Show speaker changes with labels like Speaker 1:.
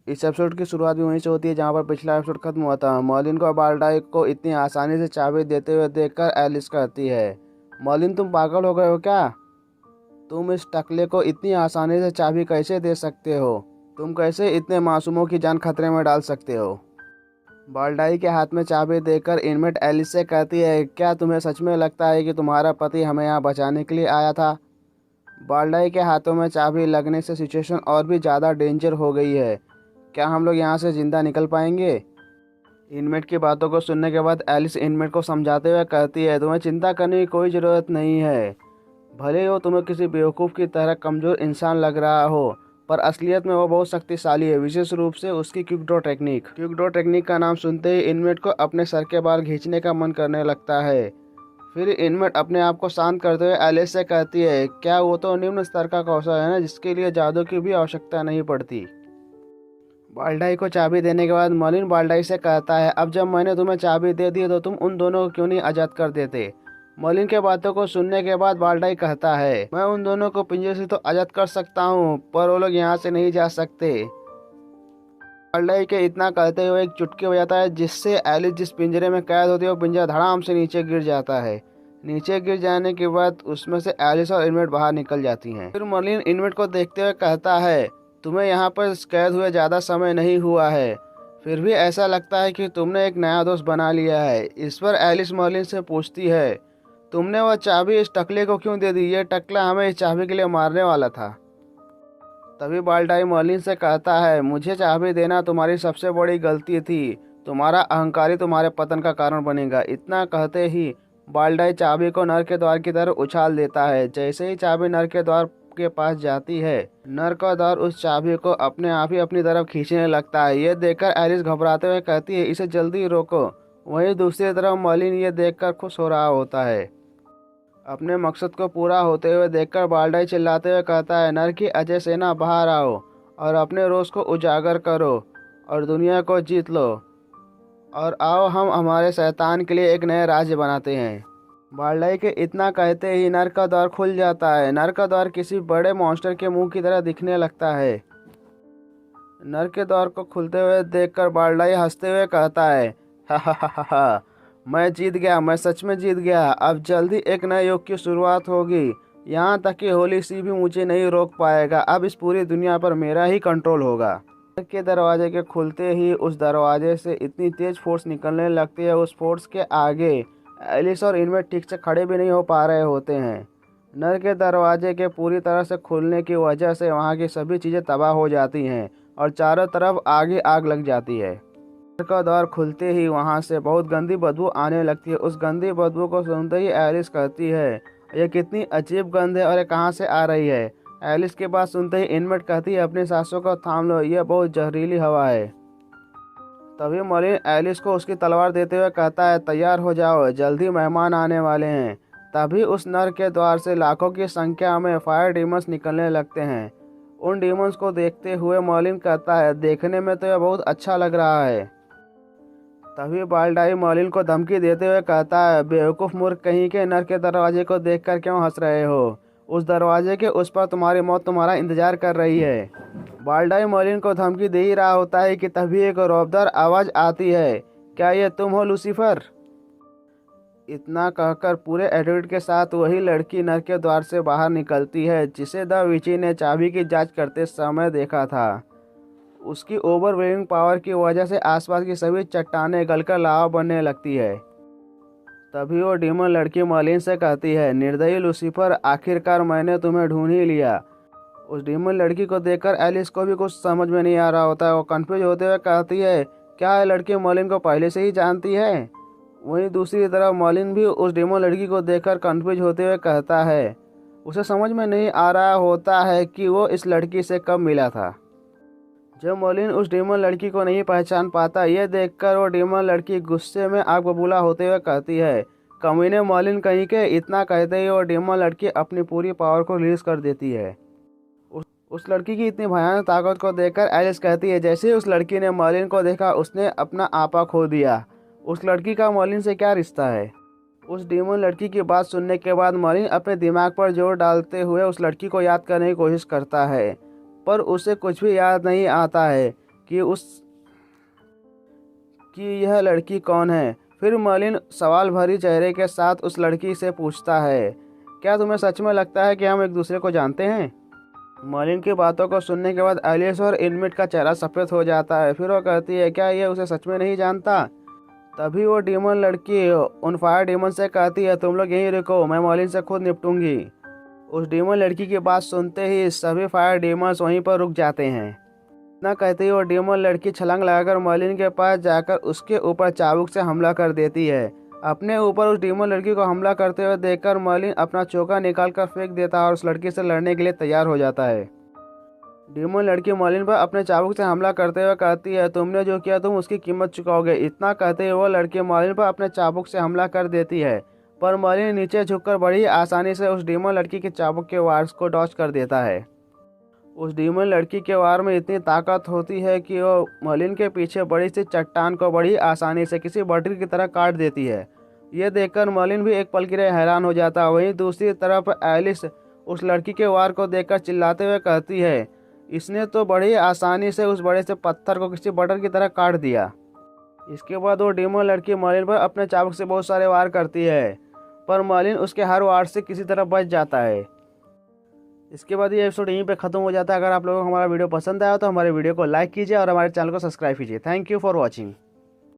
Speaker 1: इस एपिसोड की शुरुआत भी वहीं से होती है जहां पर पिछला एपिसोड खत्म हुआ था। मर्लिन को बाल्डाई को इतनी आसानी से चाबी देते हुए देखकर एलिस कहती है, मर्लिन तुम पागल हो गए हो क्या? तुम इस टकले को इतनी आसानी से चाबी कैसे दे सकते हो? तुम कैसे इतने मासूमों की जान खतरे में डाल सकते हो? बाल्डाई के हाथ में चाबी देकर इनमेट एलिस से कहती है, क्या तुम्हें सच में लगता है कि तुम्हारा पति हमें यहाँ बचाने के लिए आया था? बाल्डाई के हाथों में चाबी लगने से सिचुएशन और भी ज़्यादा डेंजर हो गई है। क्या हम लोग यहाँ से ज़िंदा निकल पाएंगे? इनमेट की बातों को सुनने के बाद एलिस इनमेट को समझाते हुए कहती है, तुम्हें चिंता करने की कोई ज़रूरत नहीं है। भले हो तुम्हें किसी बेवकूफ़ की तरह कमज़ोर इंसान लग रहा हो, पर असलियत में वो बहुत शक्तिशाली है, विशेष रूप से उसकी quick draw technique. Quick draw technique का नाम सुनते ही इनमेट को अपने सर के बाल खींचने का मन करने लगता है। फिर इनमेट अपने आप को शांत करते हुए एलिस से कहती है, क्या वो तो निम्न स्तर का कौशल है ना, जिसके लिए जादू की भी आवश्यकता नहीं पड़ती। बाल्डाई को चाबी देने के बाद मर्लिन बाल्डाई से कहता है, अब जब मैंने तुम्हें चाबी दे दी तो तुम उन दोनों को क्यों नहीं आज़ाद कर देते? मर्लिन के बातों को सुनने के बाद बाल्डाई कहता है, मैं उन दोनों को पिंजरे से तो आज़ाद कर सकता हूँ, पर वो लोग यहाँ से नहीं जा सकते। बाल्डाई के इतना कहते हुए एक चुटकी बजाता है, जिससे एलिस जिस पिंजरे में कैद होती है वो पिंजरा धड़ाम से नीचे गिर जाता है। नीचे गिर जाने के बाद उसमें से एलिस और इनमेट बाहर निकल जाती हैं। फिर मर्लिन इनमेट को देखते हुए कहता है, तुम्हें यहाँ पर कैद हुए ज़्यादा समय नहीं हुआ है, फिर भी ऐसा लगता है कि तुमने एक नया दोस्त बना लिया है। इस पर एलिस मर्लिन से पूछती है, तुमने वह चाबी इस टकले को क्यों दे दी? ये टकला हमें इस चाबी के लिए मारने वाला था। तभी बाल्डाई मर्लिन से कहता है, मुझे चाबी देना तुम्हारी सबसे बड़ी गलती थी। तुम्हारा अहंकारी तुम्हारे पतन का कारण बनेगा। इतना कहते ही बाल्डाई चाबी को नर के द्वार की तरफ उछाल देता है। जैसे ही चाबी नर के द्वार के पास जाती है, नर का द्वार उस चाबी को अपने आप ही अपनी तरफ खींचने लगता है। ये देखकर एलिस घबराते हुए कहती है, इसे जल्दी रोको। वहीं दूसरी तरफ मर्लिन ये देखकर खुश हो रहा होता है। अपने मकसद को पूरा होते हुए देखकर बाल्डाई चिल्लाते हुए कहता है, नर की अजय सेना बाहर आओ और अपने रोष को उजागर करो और दुनिया को जीत लो, और आओ हम हमारे शैतान के लिए एक नए राज्य बनाते हैं। बाल्डाई के इतना कहते ही नर का द्वार खुल जाता है। नर का द्वार किसी बड़े मॉन्स्टर के मुंह की तरह दिखने लगता है। नर के द्वार को खुलते हुए देखकर बाल्डाई हंसते हुए कहता है, हा हा हा हा हा, मैं जीत गया, मैं सच में जीत गया। अब जल्दी एक नए युग की शुरुआत होगी। यहाँ तक कि होली सी भी मुझे नहीं रोक पाएगा। अब इस पूरी दुनिया पर मेरा ही कंट्रोल होगा। नर के दरवाजे के खुलते ही उस दरवाजे से इतनी तेज फोर्स निकलने लगती है, उस फोर्स के आगे एलिस और इनमेट ठीक से खड़े भी नहीं हो पा रहे होते हैं। नर के दरवाजे के पूरी तरह से खुलने की वजह से वहाँ की सभी चीज़ें तबाह हो जाती हैं और चारों तरफ आगे आग लग जाती है। नर का द्वार खुलते ही वहाँ से बहुत गंदी बदबू आने लगती है। उस गंदी बदबू को सुनते ही एलिस कहती है, ये कितनी अजीब गंध है और ये कहाँ से आ रही है? एलिस के बात सुनते ही इनमेट कहती है, अपनी सांसों को थाम लो, यह बहुत जहरीली हवा है। तभी मर्लिन एलिस को उसकी तलवार देते हुए कहता है, तैयार हो जाओ, जल्दी मेहमान आने वाले हैं। तभी उस नर के द्वार से लाखों की संख्या में फायर डीमंस निकलने लगते हैं। उन डीमंस को देखते हुए मर्लिन कहता है, देखने में तो यह बहुत अच्छा लग रहा है। तभी बाल्डाई मर्लिन को धमकी देते हुए कहता है, बेवकूफ़ मूर्ख कहीं के, नर के दरवाजे को देखकर क्यों हंस रहे हो? उस दरवाजे के उस पर तुम्हारी मौत तुम्हारा इंतजार कर रही है। बाल्डाई मर्लिन को धमकी दे ही रहा होता है कि तभी एक रौबदार आवाज़ आती है, क्या ये तुम हो लूसीफर? इतना कहकर पूरे एटीट्यूड के साथ वही लड़की नर के द्वार से बाहर निकलती है, जिसे द विची ने चाबी की जांच करते समय देखा था। उसकी ओवरवेलिंग पावर की वजह से आसपास की सभी चट्टानें गलकर लावा बनने लगती है। तभी वो डीमन लड़की मर्लिन से कहती है, निर्दयी लूसीफर, आखिरकार मैंने तुम्हें ढूंढ ही लिया। उस डीमन लड़की को देखकर एलिस को भी कुछ समझ में नहीं आ रहा होता है। वो कंफ्यूज होते हुए कहती है, क्या यह लड़की मर्लिन को पहले से ही जानती है? वहीं दूसरी तरफ मर्लिन भी उस डीमन लड़की को देखकर कंफ्यूज होते हुए कहता है, उसे समझ में नहीं आ रहा होता है कि वो इस लड़की से कब मिला था। जब मर्लिन उस डीमन लड़की को नहीं पहचान पाता, यह देखकर वो डीमन लड़की गुस्से में आग बबूला होते हुए कहती है, कमीने मर्लिन कहीं के। इतना कहते ही वो डीमन लड़की अपनी पूरी पावर को रिलीज कर देती है। उस लड़की की इतनी भयानक ताकत को देखकर एलिस कहती है, जैसे ही उस लड़की ने मर्लिन को देखा, उसने अपना आपा खो दिया। उस लड़की का मर्लिन से क्या रिश्ता है? उस डीमन लड़की की बात सुनने के बाद मर्लिन अपने दिमाग पर जोर डालते हुए उस लड़की को याद करने की कोशिश करता है, पर उसे कुछ भी याद नहीं आता है। कि यह लड़की कौन है। फिर मर्लिन सवाल भरी चेहरे के साथ उस लड़की से पूछता है, क्या तुम्हें सच में लगता है कि हम एक दूसरे को जानते हैं? मर्लिन की बातों को सुनने के बाद एलिस और इनमिट का चेहरा सफ़ेद हो जाता है। फिर वो कहती है, क्या ये उसे सच में नहीं जानता? तभी वो डीमन लड़की उन फायर डीमन से कहती है, तुम लोग यहीं रुको, मैं मर्लिन से खुद निपटूंगी। उस डीमन लड़की की बात सुनते ही सभी फायर डीमंस वहीं पर रुक जाते हैं। इतना कहते ही वो डीमन लड़की छलांग लगाकर मर्लिन के पास जाकर उसके ऊपर चाबुक से हमला कर देती है। अपने ऊपर उस डीमन लड़की को हमला करते हुए देखकर मर्लिन अपना चोका निकालकर फेंक देता है और उस लड़की से लड़ने के लिए तैयार हो जाता है। डीमन लड़की मर्लिन पर अपने चाबुक से हमला करते हुए कहती है, तुमने जो किया तुम उसकी कीमत चुकाओगे। इतना कहते हुए वो लड़की मर्लिन पर अपने चाबुक से हमला कर देती है, पर मर्लिन नीचे झुककर बड़ी आसानी से उस डीमन लड़की के चाबुक के वार को डॉज कर देता है। उस डीमन लड़की के वार में इतनी ताकत होती है कि वो मर्लिन के पीछे बड़ी सी चट्टान को बड़ी आसानी से किसी बटरी की तरह काट देती है। ये देखकर मर्लिन भी एक पल के लिए हैरान हो जाता है। वहीं दूसरी तरफ एलिस उस लड़की के वार को देखकर चिल्लाते हुए कहती है, इसने तो बड़ी आसानी से उस बड़े से पत्थर को किसी बटर की तरह काट दिया। इसके बाद वो डीमन लड़की मर्लिन पर अपने चाबुक से बहुत सारे वार करती है, पर मर्लिन उसके हर वार से किसी तरह बच जाता है। इसके बाद ये एपिसोड यहीं पे ख़त्म हो जाता है। अगर आप लोगों को हमारा वीडियो पसंद आया तो हमारे वीडियो को लाइक कीजिए और हमारे चैनल को सब्सक्राइब कीजिए। Thank you for watching.